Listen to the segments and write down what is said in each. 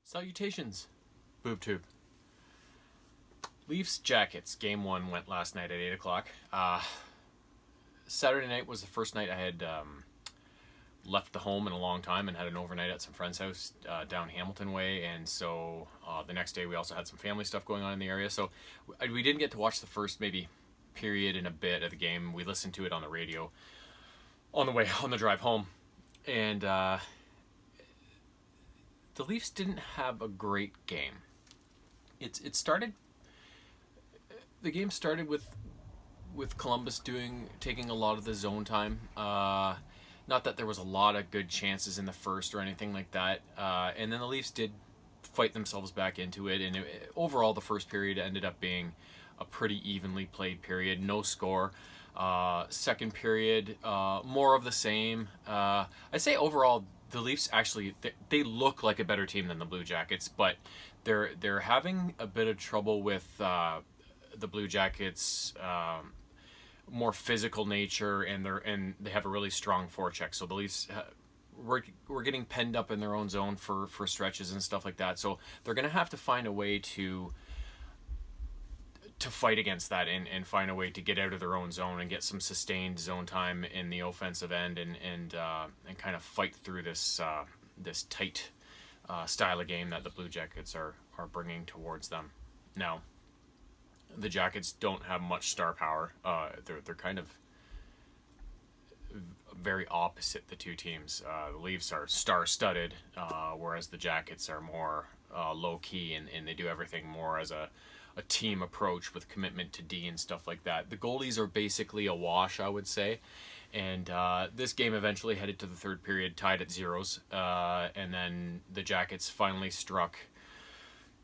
Salutations, BoobTube. Leafs Jackets game one went last night at 8 o'clock. Saturday night was the first night I had left the home in a long time and had an overnight at some friend's house down Hamilton Way. And so the next day we also had some family stuff going on in the area. So we didn't get to watch the first maybe period and a bit of the game. We listened to it on the radio on the drive home. And the Leafs didn't have a great game. The game started with Columbus taking a lot of the zone time. Not that there was a lot of good chances in the first or anything like that. And then the Leafs did fight themselves back into it. And overall, the first period ended up being a pretty evenly played period. No score. Second period, more of the same. I'd say overall, the Leafs actually they look like a better team than the Blue Jackets, but they're having a bit of trouble with the Blue Jackets' more physical nature, and they have a really strong forecheck. So the Leafs we're getting penned up in their own zone for stretches and stuff like that. So they're going to have to find a way to fight against that and find a way to get out of their own zone and get some sustained zone time in the offensive end and kind of fight through this tight style of game that the Blue Jackets are bringing towards them. Now, the Jackets don't have much star power. They're kind of very opposite, the two teams. The Leafs are star-studded, whereas the Jackets are more low-key and they do everything more as a team approach with commitment to D and stuff like that. The goalies are basically a wash, I would say. And this game eventually headed to the third period, tied at zeros. And then the Jackets finally struck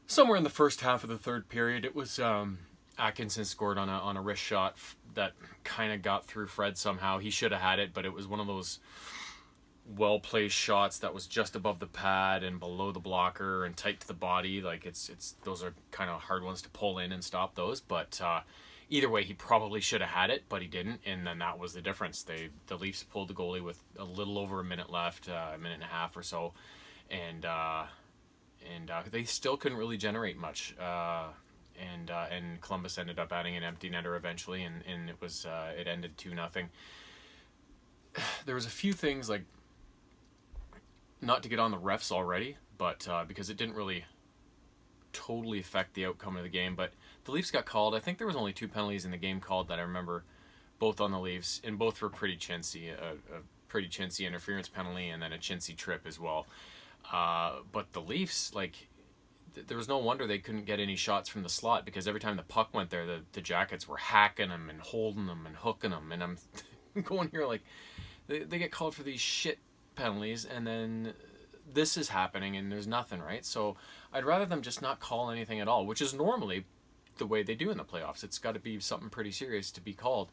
somewhere in the first half of the third period. It was Atkinson scored on a wrist shot that kind of got through Fred somehow. He should have had it, but it was one of those well-placed shots that was just above the pad and below the blocker and tight to the body. Like it's those are kind of hard ones to pull in and stop those. But either way, he probably should have had it, but he didn't, and then that was the difference. The Leafs pulled the goalie with a little over a minute left, a minute and a half or so, and they still couldn't really generate much. And Columbus ended up adding an empty netter eventually, and it ended 2-0. There was a few things, like, not to get on the refs already, but because it didn't really totally affect the outcome of the game, but the Leafs got called. I think there was only 2 penalties in the game called that I remember, both on the Leafs, and both were pretty chintzy. A pretty chintzy interference penalty and then a chintzy trip as well. But the Leafs, like, there was no wonder they couldn't get any shots from the slot, because every time the puck went there, the Jackets were hacking them and holding them and hooking them. And I'm going here like, they get called for these shit penalties, and then this is happening and there's nothing, right? So I'd rather them just not call anything at all, which is normally the way they do in the playoffs. It's got to be something pretty serious to be called,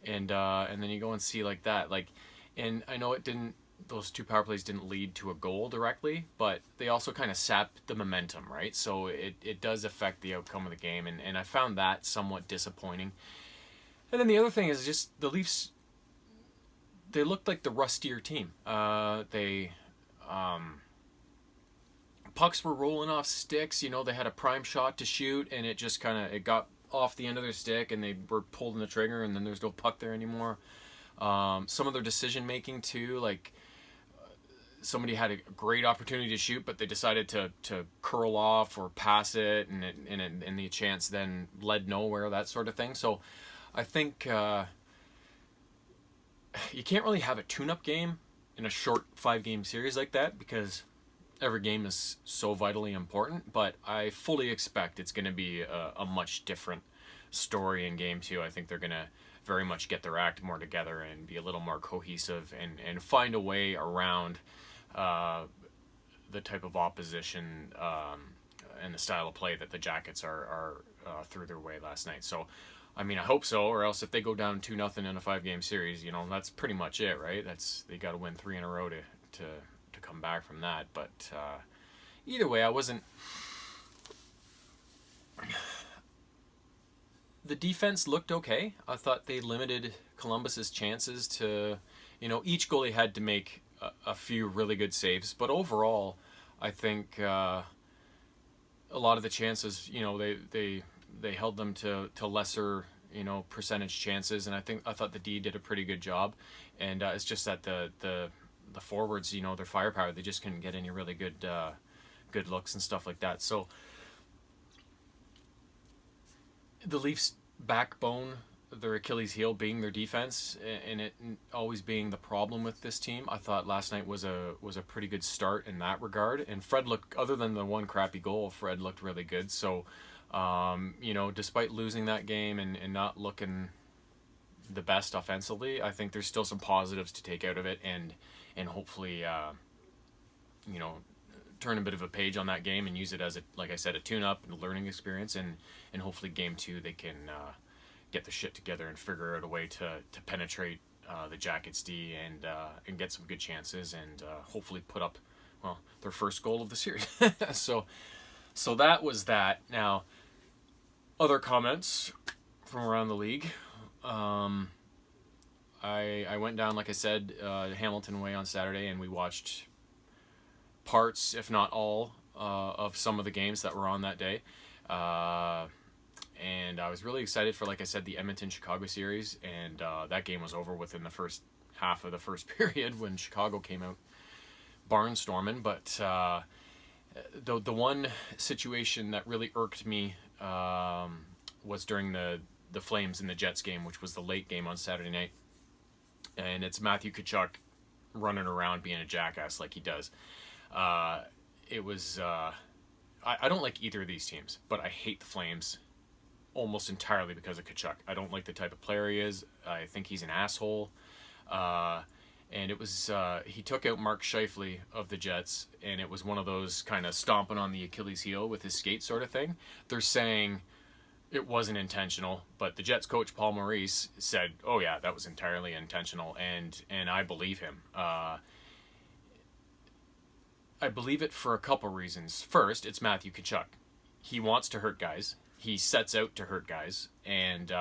and then you go and see like that, like, and I know those 2 power plays didn't lead to a goal directly, but they also kind of sapped the momentum, right? So it does affect the outcome of the game, and I found that somewhat disappointing. And then the other thing is just the Leafs, they looked like the rustier team. Pucks were rolling off sticks. You know, they had a prime shot to shoot, and it just it got off the end of their stick, and they were pulling the trigger, and then there's no puck there anymore. Some of their decision making too, like somebody had a great opportunity to shoot, but they decided to curl off or pass it, and the chance then led nowhere. That sort of thing. So I think you can't really have a tune-up game in a short 5-game series like that, because every game is so vitally important. But I fully expect it's going to be a much different story in game 2. I think they're going to very much get their act more together and be a little more cohesive and find a way around the type of opposition and the style of play that the Jackets are threw their way last night. So, I mean, I hope so, or else if they go down 2-0 in a 5-game series, you know, that's pretty much it, right? They got to win 3 in a row to come back from that. But either way, the defense looked okay. I thought they limited Columbus's chances to, you know, each goalie had to make a few really good saves, but overall, I think a lot of the chances, they held them to lesser, percentage chances, and I thought the D did a pretty good job, and it's just that the forwards, their firepower, they just couldn't get any really good looks and stuff like that. So the Leafs' backbone, their Achilles heel being their defense, and it always being the problem with this team. I thought last night was a pretty good start in that regard. And Fred looked, other than the one crappy goal, Fred looked really good. So, despite losing that game and not looking the best offensively, I think there's still some positives to take out of it, and hopefully, turn a bit of a page on that game and use it as like I said, a tune-up and a learning experience, and hopefully game 2 they can get the shit together and figure out a way to penetrate the Jackets D and get some good chances, and hopefully put up, well, their first goal of the series. so that was that. Now, other comments from around the league. I went down, like I said, Hamilton Way on Saturday, and we watched parts, if not all, of some of the games that were on that day. And I was really excited for, like I said, the Edmonton-Chicago series, and that game was over within the first half of the first period when Chicago came out barnstorming. But the one situation that really irked me was during the Flames and the Jets game, which was the late game on Saturday night. And it's Matthew Tkachuk running around being a jackass like he does. It was... I don't like either of these teams, but I hate the Flames almost entirely because of Tkachuk. I don't like the type of player he is. I think he's an asshole. And it was... he took out Mark Scheifele of the Jets, and it was one of those kind of stomping on the Achilles heel with his skate sort of thing. They're saying it wasn't intentional, but the Jets coach Paul Maurice said, "Oh yeah, that was entirely intentional," and I believe him. I believe it for a couple reasons. First, it's Matthew Tkachuk. He wants to hurt guys. He sets out to hurt guys, and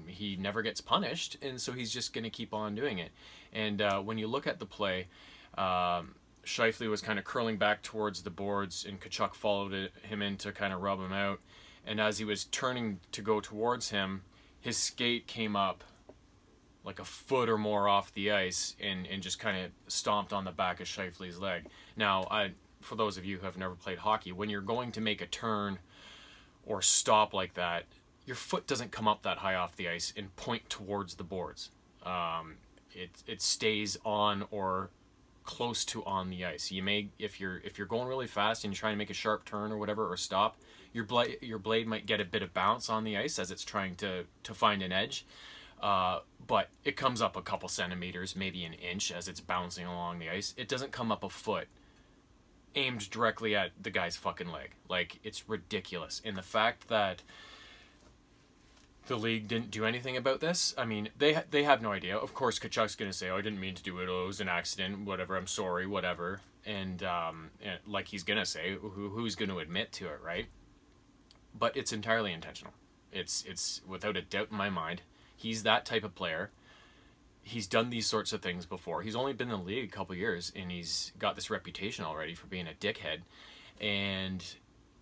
he never gets punished, and so he's just going to keep on doing it. And when you look at the play, Scheifele was kind of curling back towards the boards, and Tkachuk followed him in to kind of rub him out. And as he was turning to go towards him, his skate came up like a foot or more off the ice and just kind of stomped on the back of Scheifele's leg. Now, for those of you who have never played hockey, when you're going to make a turn or stop like that, your foot doesn't come up that high off the ice and point towards the boards. It stays on or close to on the ice. You may, if you're going really fast and you're trying to make a sharp turn or whatever, or stop, your blade might get a bit of bounce on the ice as it's trying to find an edge. But it comes up a couple centimeters, maybe an inch, as it's bouncing along the ice. It doesn't come up a foot aimed directly at the guy's fucking leg. Like, it's ridiculous. And the fact that the league didn't do anything about this, I mean, they have no idea. Of course, Kachuk's going to say, "Oh, I didn't mean to do it. Oh, it was an accident. Whatever. I'm sorry. Whatever." And like he's going to say, who's going to admit to it, right? But it's entirely intentional. It's without a doubt in my mind. He's that type of player. He's done these sorts of things before. He's only been in the league a couple years, and he's got this reputation already for being a dickhead. And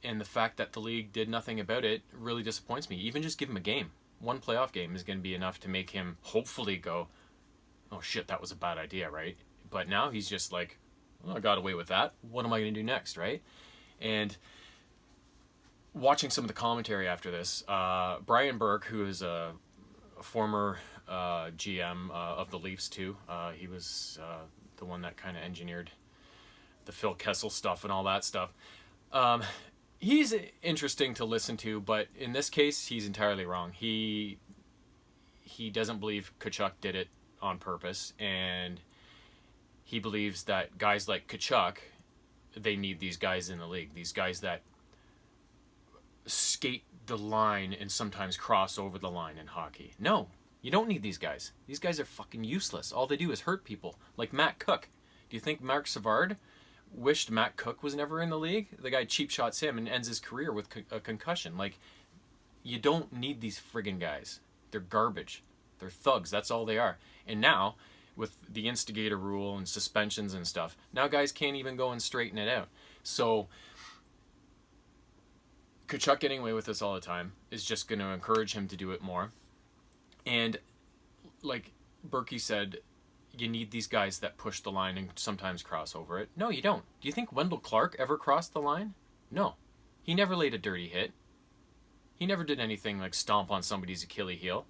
the fact that the league did nothing about it really disappoints me. Even just give him a game. One playoff game is going to be enough to make him hopefully go, "Oh shit, that was a bad idea," right? But now he's just like, "Well, I got away with that. What am I going to do next," right? And watching some of the commentary after this, Brian Burke, who is a former GM of the Leafs too, he was the one that kind of engineered the Phil Kessel stuff and all that stuff. He's interesting to listen to, but in this case, he's entirely wrong. He doesn't believe Tkachuk did it on purpose, and he believes that guys like Tkachuk, they need these guys in the league. These guys that skate the line and sometimes cross over the line in hockey. No, you don't need these guys. These guys are fucking useless. All they do is hurt people. Like Matt Cook. Do you think Mark Savard wished Matt Cook was never in the league? The guy cheap shots him and ends his career with a concussion. Like, you don't need these friggin' guys. They're garbage. They're thugs. That's all they are. And now, with the instigator rule and suspensions and stuff, now guys can't even go and straighten it out. So Kachuk getting away with this all the time is just going to encourage him to do it more. And like Berkey said, you need these guys that push the line and sometimes cross over it. No, you don't. Do you think Wendell Clark ever crossed the line? No. He never laid a dirty hit. He never did anything like stomp on somebody's Achilles heel.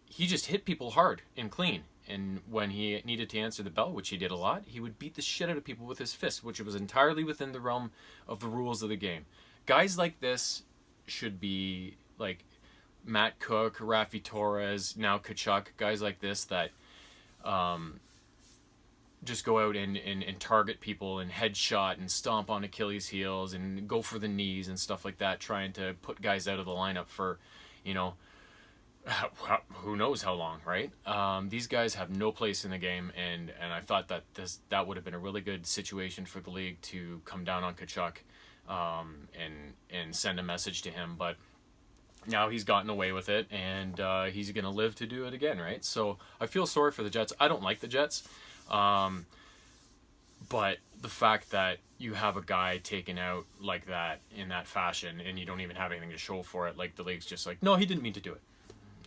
He just hit people hard and clean. And when he needed to answer the bell, which he did a lot, he would beat the shit out of people with his fists, which was entirely within the realm of the rules of the game. Guys like this should be like Matt Cook, Rafi Torres, now Kachuk, guys like this that just go out and target people and headshot and stomp on Achilles heels and go for the knees and stuff like that, trying to put guys out of the lineup for, you know, who knows how long, right? These guys have no place in the game, and I thought that that would have been a really good situation for the league to come down on Kachuk and send a message to him, but now he's gotten away with it, and he's going to live to do it again, right? So I feel sorry for the Jets. I don't like the Jets, but the fact that you have a guy taken out like that in that fashion, and you don't even have anything to show for it, like the league's just like, no, he didn't mean to do it.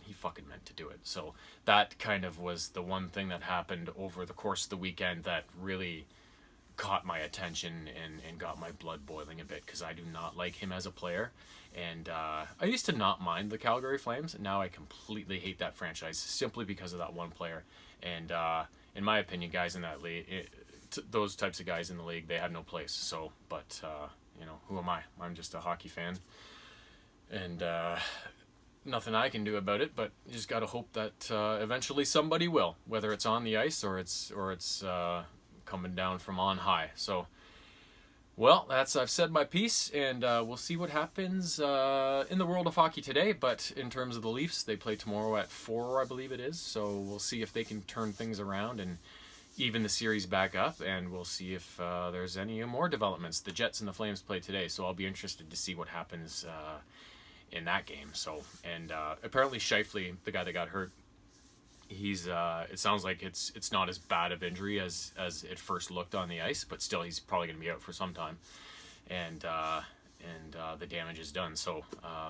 He fucking meant to do it. So that kind of was the one thing that happened over the course of the weekend that really caught my attention and got my blood boiling a bit, because I do not like him as a player. And I used to not mind the Calgary Flames, and now I completely hate that franchise simply because of that one player. And in my opinion, guys in that league, those types of guys in the league, they have no place. So, but you know, who am I? I'm just a hockey fan, and nothing I can do about it. But you just got to hope that eventually somebody will, whether it's on the ice or it's coming down from on high. So, well, I've said my piece, and we'll see what happens in the world of hockey today. But in terms of the Leafs, they play tomorrow at 4, I believe it is. So we'll see if they can turn things around and even the series back up, and we'll see if there's any more developments. The Jets and the Flames play today, so I'll be interested to see what happens in that game. So, and apparently Scheifele, the guy that got hurt, he's it sounds like it's not as bad of injury as it first looked on the ice, but still he's probably going to be out for some time, and the damage is done. So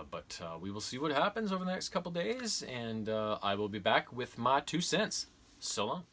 but we will see what happens over the next couple days, and I will be back with my 2 cents. So long.